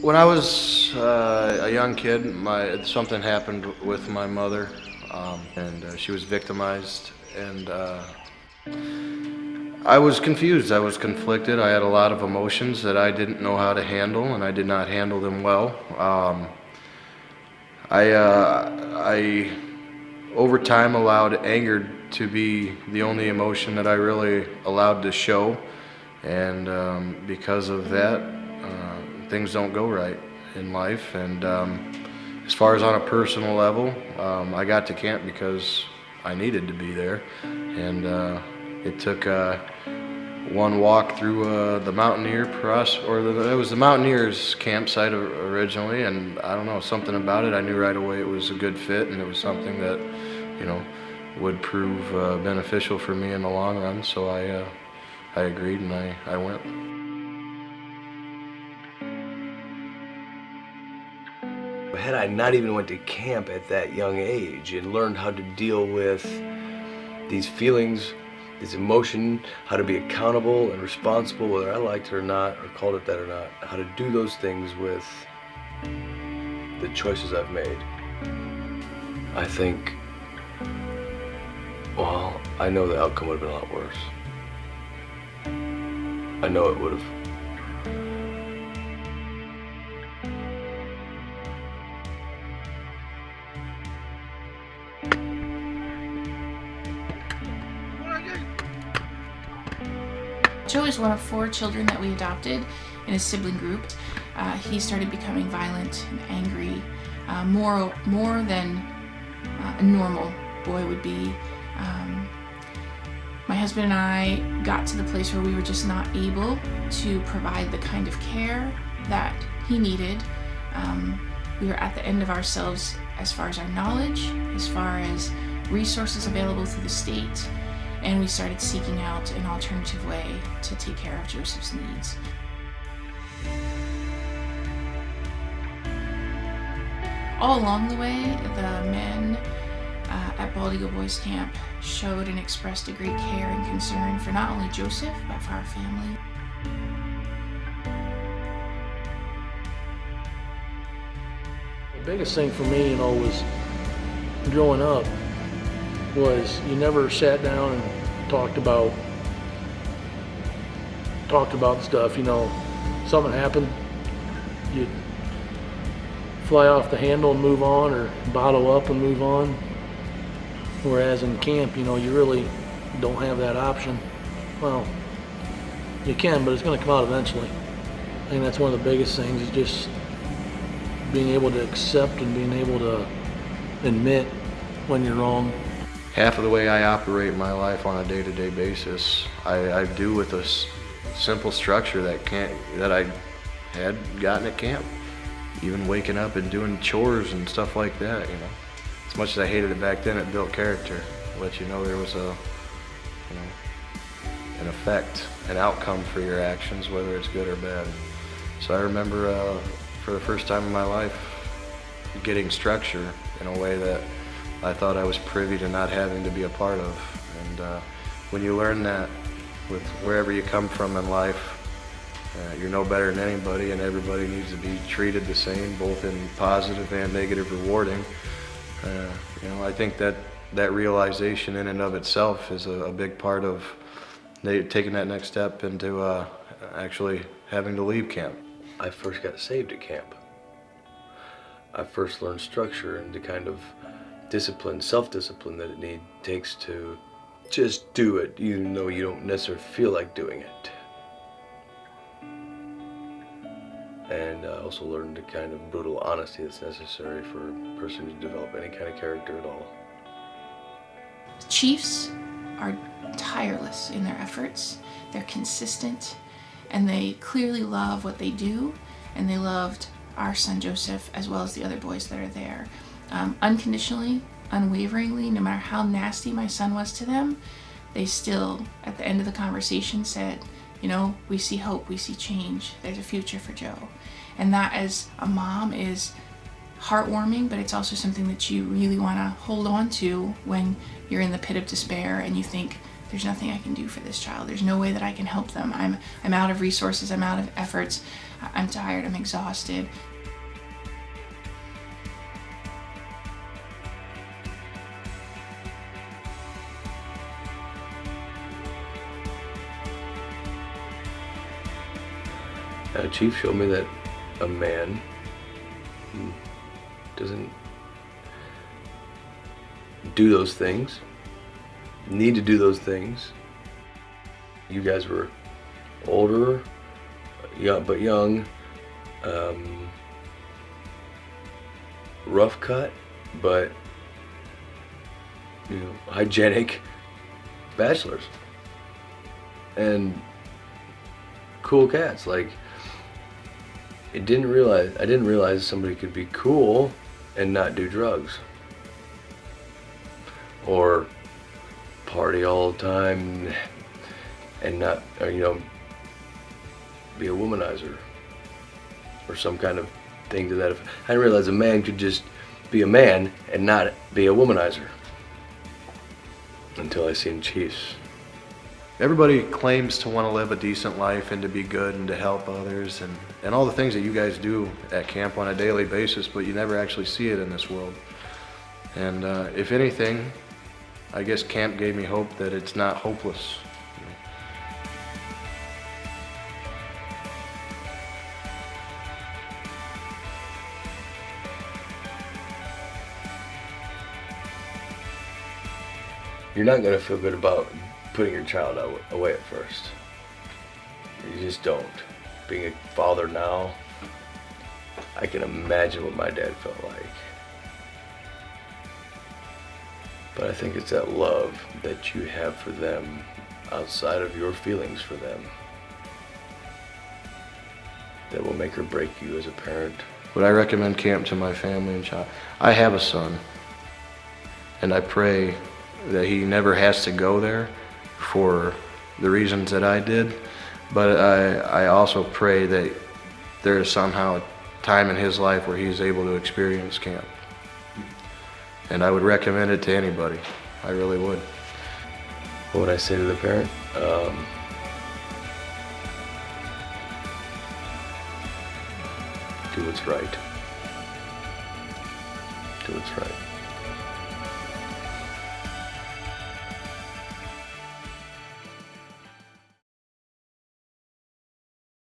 When I was a young kid, something happened with my mother, and she was victimized, and I was confused. I was conflicted. I had a lot of emotions that I didn't know how to handle, and I did not handle them well. I over time allowed anger to be the only emotion that I really allowed to show, and because of that, things don't go right in life. And as far as on a personal level, I got to camp because I needed to be there, and it took one walk through the Mountaineer it was the Mountaineers campsite originally, and I don't know, something about it. I knew right away it was a good fit, and it was something that, you know, would prove beneficial for me in the long run. So I agreed, and I went. Had I not even went to camp at that young age and learned how to deal with these feelings, this emotion, how to be accountable and responsible, whether I liked it or not, or called it that or not, how to do those things with the choices I've made, I think, well, I know the outcome would have been a lot worse. I know it would have. Joe is one of 4 children that we adopted in a sibling group. He started becoming violent and angry, more than a normal boy would be. My husband and I got to the place where we were just not able to provide the kind of care that he needed. We were at the end of ourselves as far as our knowledge, as far as resources available through the state, and we started seeking out an alternative way to take care of Joseph's needs. All along the way, the men at Bald Eagle Boys Camp showed and expressed a great care and concern for not only Joseph, but for our family. The biggest thing for me, was growing up was you never sat down and talked about stuff. Something happened, you'd fly off the handle and move on, or bottle up and move on. Whereas in camp, you really don't have that option. Well, you can, but it's going to come out eventually. I think that's one of the biggest things, is just being able to accept and being able to admit when you're wrong. Half of the way I operate my life on a day-to-day basis, I do with a simple structure that I had gotten at camp. Even waking up and doing chores and stuff like that, As much as I hated it back then, it built character. Let you know there was an effect, an outcome for your actions, whether it's good or bad. So I remember for the first time in my life getting structure in a way that I thought I was privy to not having to be a part of. And when you learn that with wherever you come from in life, you're no better than anybody, and everybody needs to be treated the same, both in positive and negative rewarding. I think that realization in and of itself is a big part of taking that next step into actually having to leave camp. I first got saved at camp. I first learned structure and the kind of discipline, self-discipline that it takes to just do it, even though you don't necessarily feel like doing it. And I also learned the kind of brutal honesty that's necessary for a person to develop any kind of character at all. Chiefs are tireless in their efforts. They're consistent, and they clearly love what they do, and they loved our son Joseph as well as the other boys that are there. Unconditionally, unwaveringly, no matter how nasty my son was to them, they still, at the end of the conversation, said, we see hope, we see change, there's a future for Joe. And that, as a mom, is heartwarming, but it's also something that you really want to hold on to when you're in the pit of despair and you think there's nothing I can do for this child. There's no way that I can help them. I'm out of resources, I'm out of efforts, I'm tired, I'm exhausted. Chief showed me that a man doesn't do those things, need to do those things. You guys were older, young, rough cut, but hygienic bachelors and cool cats. Like, I didn't realize somebody could be cool and not do drugs or party all the time and not, be a womanizer or some kind of thing to that effect. I didn't realize a man could just be a man and not be a womanizer until I seen Chiefs. Everybody claims to want to live a decent life and to be good and to help others and all the things that you guys do at camp on a daily basis, but you never actually see it in this world. And if anything, I guess camp gave me hope that it's not hopeless. You're not going to feel good about putting your child away at first. You just don't. Being a father now, I can imagine what my dad felt like. But I think it's that love that you have for them outside of your feelings for them that will make or break you as a parent. Would I recommend camp to my family and child? I have a son, and I pray that he never has to go there for the reasons that I did, but I also pray that there is somehow a time in his life where he's able to experience camp. And I would recommend it to anybody. I really would. What would I say to the parent? Do what's right. Do what's right.